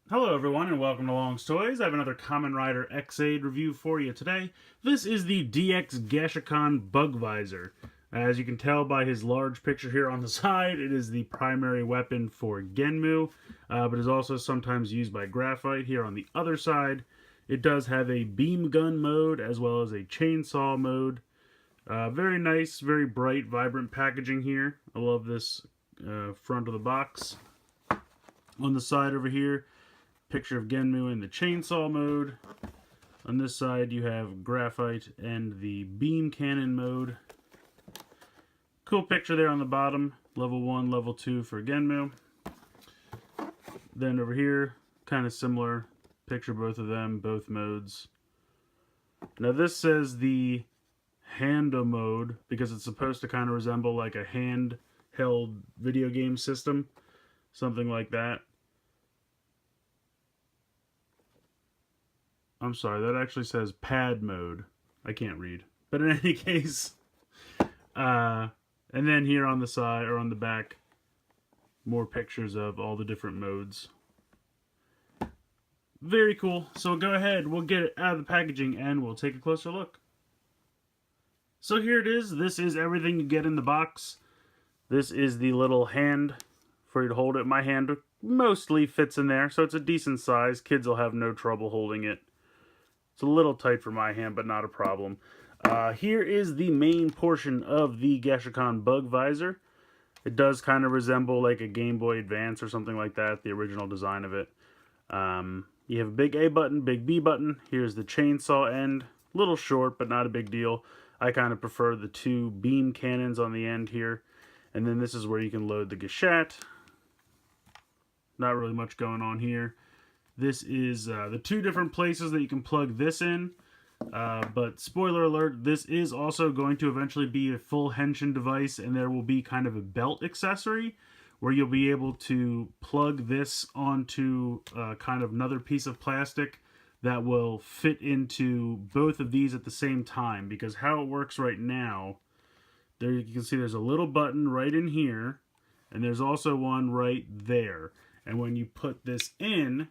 Hello everyone and welcome to Long's Toys. I have another Kamen Rider X-Aid review for you today. This is the DX Gashacon Bugvisor. As you can tell by his large picture here on the side, it is the primary weapon for Genmu, but is also sometimes used by Graphite. Here on the other side, it does have a beam gun mode as well as a chainsaw mode. Very nice, very bright, vibrant packaging here. I love this front of the box. On the side over here, picture of Genmu in the chainsaw mode. On this side you have Graphite and the beam cannon mode. Cool picture there on the bottom. Level 1, level 2 for Genmu. Then over here, kind of similar. Picture both of them, both modes. Now this says the Hando mode because it's supposed to kind of resemble like a handheld video game system. Something like that. I'm sorry, that actually says pad mode. I can't read. But in any case, and then here on the side, or on the back, more pictures of all the different modes. Very cool. So go ahead, we'll get it out of the packaging and we'll take a closer look. So here it is. This is everything you get in the box. This is the little hand for you to hold it. My hand mostly fits in there, so it's a decent size. Kids will have no trouble holding it. It's a little tight for my hand, but not a problem. Here is the main portion of the Gashacon Bugvisor. It does kind of resemble like a Game Boy Advance or something like that, the original design of it. You have a big A button, big B button. Here's the chainsaw end. A little short, but not a big deal. I kind of prefer the two beam cannons on the end here. And then this is where you can load the Gashacon. Not really much going on here. This is the two different places that you can plug this in. But spoiler alert, this is also going to eventually be a full henshin device, and there will be kind of a belt accessory where you'll be able to plug this onto kind of another piece of plastic that will fit into both of these at the same time. Because how it works right now, there you can see there's a little button right in here, and there's also one right there. And when you put this in,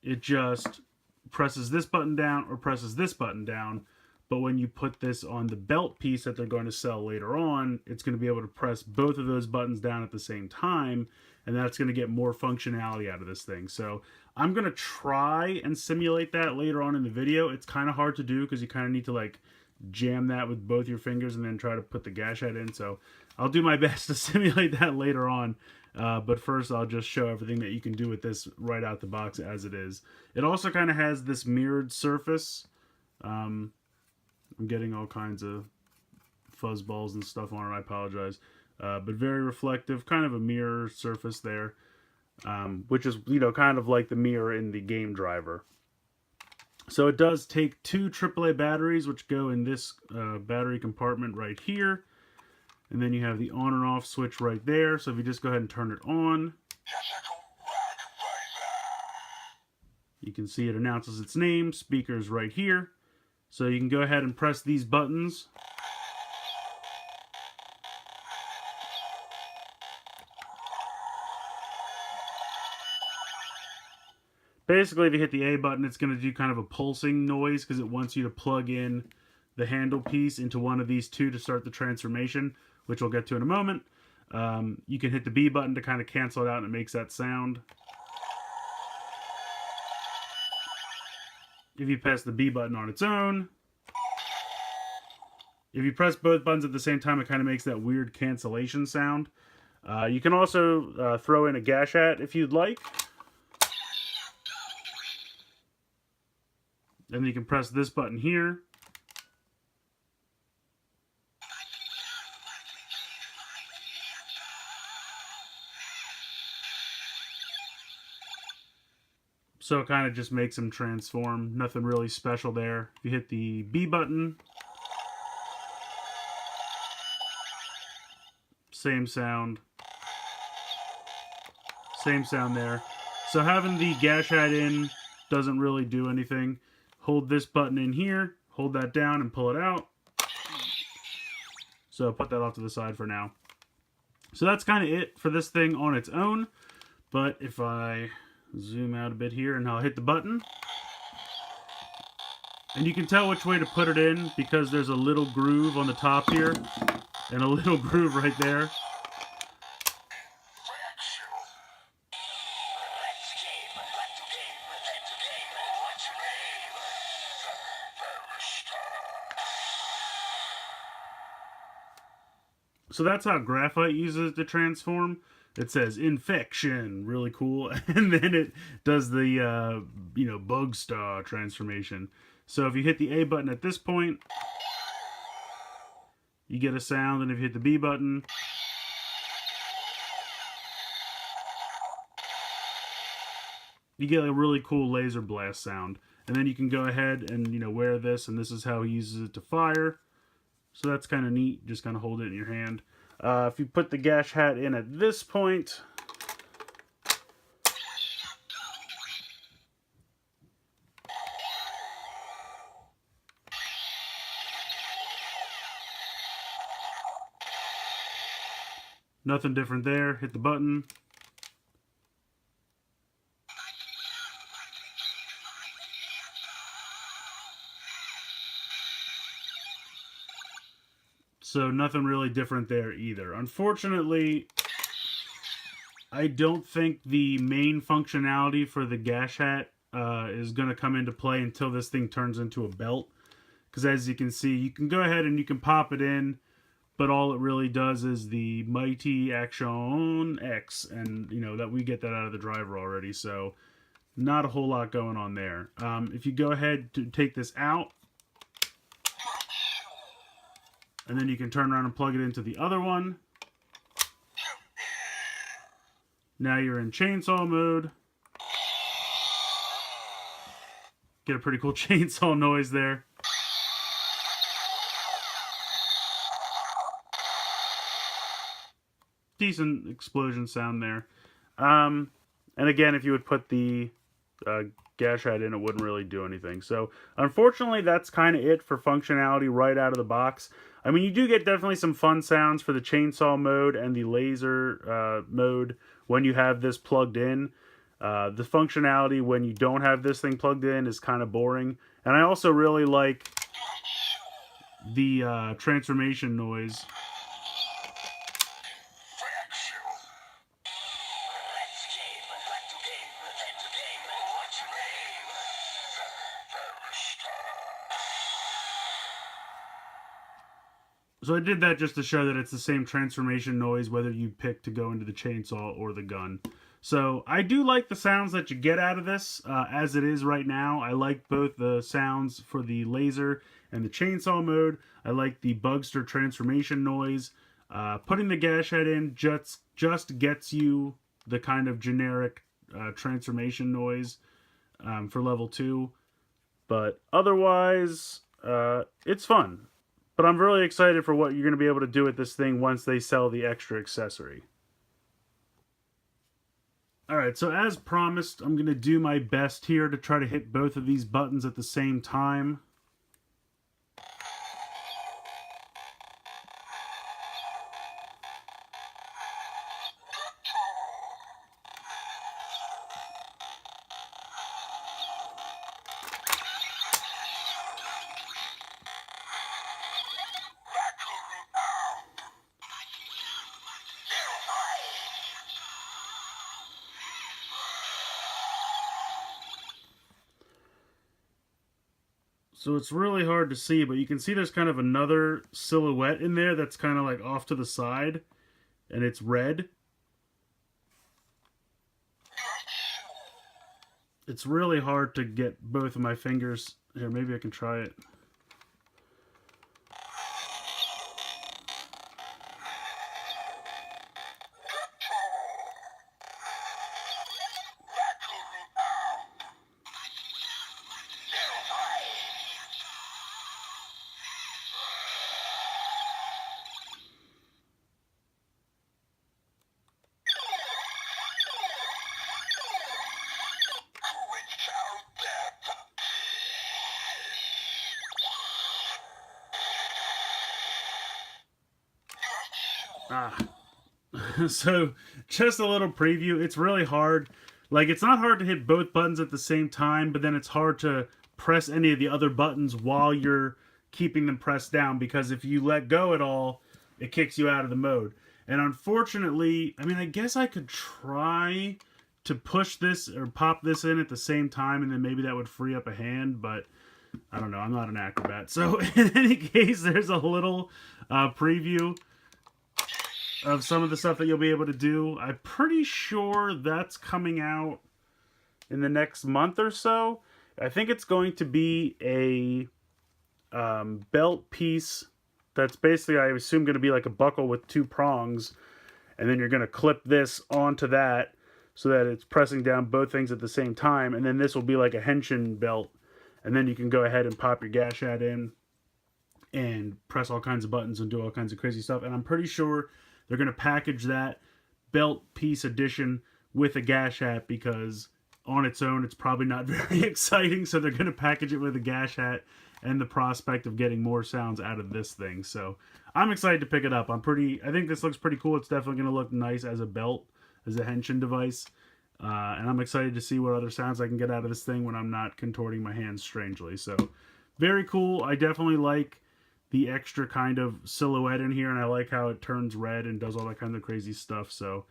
it just presses this button down or presses this button down. But when you put this on the belt piece that they're going to sell later on, it's going to be able to press both of those buttons down at the same time. And that's going to get more functionality out of this thing. So I'm going to try and simulate that later on in the video. It's kind of hard to do because you kind of need to like jam that with both your fingers and then try to put the Gashacon in. So I'll do my best to simulate that later on. But first I'll just show everything that you can do with this right out the box as it is. It also kind of has this mirrored surface. I'm getting all kinds of fuzz balls and stuff on it, I apologize. But very reflective, kind of a mirror surface there. Which is, you know, kind of like the mirror in the game driver. So it does take two AAA batteries, which go in this battery compartment right here. And then you have the on and off switch right there. So if you just go ahead and turn it on, you can see it announces its name. Speakers right here. So you can go ahead and press these buttons. Basically, if you hit the A button, it's going to do kind of a pulsing noise because it wants you to plug in the handle piece into one of these two to start the transformation, which we'll get to in a moment. You can hit the B button to kind of cancel it out and it makes that sound. If you press the B button on its own, if you press both buttons at the same time, it kind of makes that weird cancellation sound. You can also throw in a Gashacon if you'd like. Then you can press this button here. So it kind of just makes them transform. Nothing really special there. If you hit the B button, same sound. Same sound there. So having the Gashacon in doesn't really do anything. Hold this button in here, hold that down and pull it out. So put that off to the side for now. So that's kind of it for this thing on its own. But if I Zoom out a bit here, and I'll hit the button. And you can tell which way to put it in because there's a little groove on the top here and a little groove right there. So that's how graphite uses it to transform. It says infection, really cool, and then it does the bug star transformation. So if you hit the A button at this point, you get a sound, and if you hit the B button, you get a really cool laser blast sound. And then you can go ahead and wear this, and this is how he uses it to fire. So that's kind of neat. Just kind of hold it in your hand. If you put the Gash hat in at this point, nothing different there. Hit the button. So nothing really different there either. Unfortunately, I don't think the main functionality for the Gash hat is going to come into play until this thing turns into a belt. Because as you can see, you can go ahead and you can pop it in, but all it really does is the Mighty Action X, and that we get that out of the driver already, so not a whole lot going on there. If you go ahead to take this out, and then you can turn around and plug it into the other one. Now you're in chainsaw mode. Get a pretty cool chainsaw noise there. Decent explosion sound there. And again, if you would put the Gash hat in, it wouldn't really do anything. So unfortunately, that's kind of it for functionality right out of the box. I mean, you do get definitely some fun sounds for the chainsaw mode and the laser mode when you have this plugged in. The functionality when you don't have this thing plugged in is kind of boring. And I also really like the transformation noise. So I did that just to show that it's the same transformation noise whether you pick to go into the chainsaw or the gun. So I do like the sounds that you get out of this as it is right now. I like both the sounds for the laser and the chainsaw mode. I like the Bugster transformation noise. Putting the Gash head in just gets you the kind of generic transformation noise for level 2. But otherwise, it's fun. But I'm really excited for what you're going to be able to do with this thing once they sell the extra accessory. Alright, so as promised, I'm going to do my best here to try to hit both of these buttons at the same time. So it's really hard to see, but you can see there's kind of another silhouette in there that's kind of like off to the side, and it's red. It's really hard to get both of my fingers. Here, maybe I can try it. So just a little preview. It's really hard. Like, it's not hard to hit both buttons at the same time, but then it's hard to press any of the other buttons while you're keeping them pressed down, because if you let go at all, it kicks you out of the mode. And unfortunately, I mean, I guess I could try to push this or pop this in at the same time, and then maybe that would free up a hand, but I don't know. I'm not an acrobat. So in any case, there's a little preview of some of the stuff that you'll be able to do. I'm pretty sure that's coming out in the next month or so. I think it's going to be a belt piece that's basically, I assume, going to be like a buckle with 2 prongs, and then you're going to clip this onto that so that it's pressing down both things at the same time, and then this will be like a henshin belt, and then you can go ahead and pop your Gashad in and press all kinds of buttons and do all kinds of crazy stuff. And I'm pretty sure they're going to package that belt piece edition with a Gashad, because on its own it's probably not very exciting, so they're going to package it with a Gashad and the prospect of getting more sounds out of this thing. So I'm excited to pick it up. I think this looks pretty cool. It's definitely going to look nice as a belt, as a henshin device. And I'm excited to see what other sounds I can get out of this thing when I'm not contorting my hands strangely. So very cool. I definitely like the extra kind of silhouette in here, and I like how it turns red and does all that kind of crazy stuff. So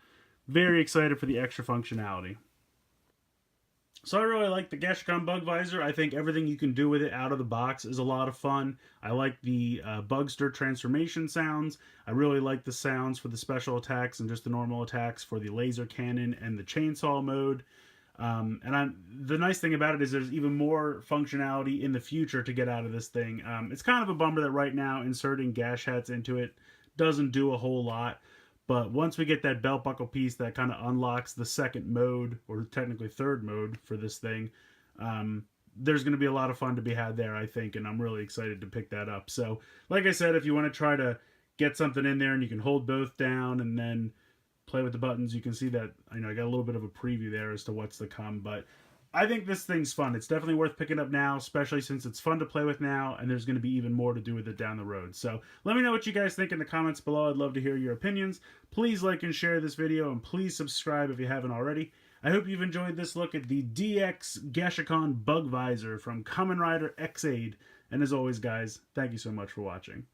very excited for the extra functionality. So I really like the Gashacon Bugvisor. I think everything you can do with it out of the box is a lot of fun. I like the Bugster transformation sounds. I really like the sounds for the special attacks and just the normal attacks for the laser cannon and the chainsaw mode. The nice thing about it is there's even more functionality in the future to get out of this thing. It's kind of a bummer that right now inserting Gashads into it doesn't do a whole lot. But once we get that belt buckle piece that kind of unlocks the second mode, or technically third mode for this thing, there's going to be a lot of fun to be had there, I think, and I'm really excited to pick that up. So, like I said, if you want to try to get something in there and you can hold both down and then play with the buttons, you can see that, I got a little bit of a preview there as to what's to come, but I think this thing's fun. It's definitely worth picking up now, especially since it's fun to play with now, and there's going to be even more to do with it down the road. So let me know what you guys think in the comments below. I'd love to hear your opinions. Please like and share this video, and please subscribe if you haven't already. I hope you've enjoyed this look at the DX Gashacon Bugvisor from Kamen Rider X-Aid. And as always, guys, thank you so much for watching.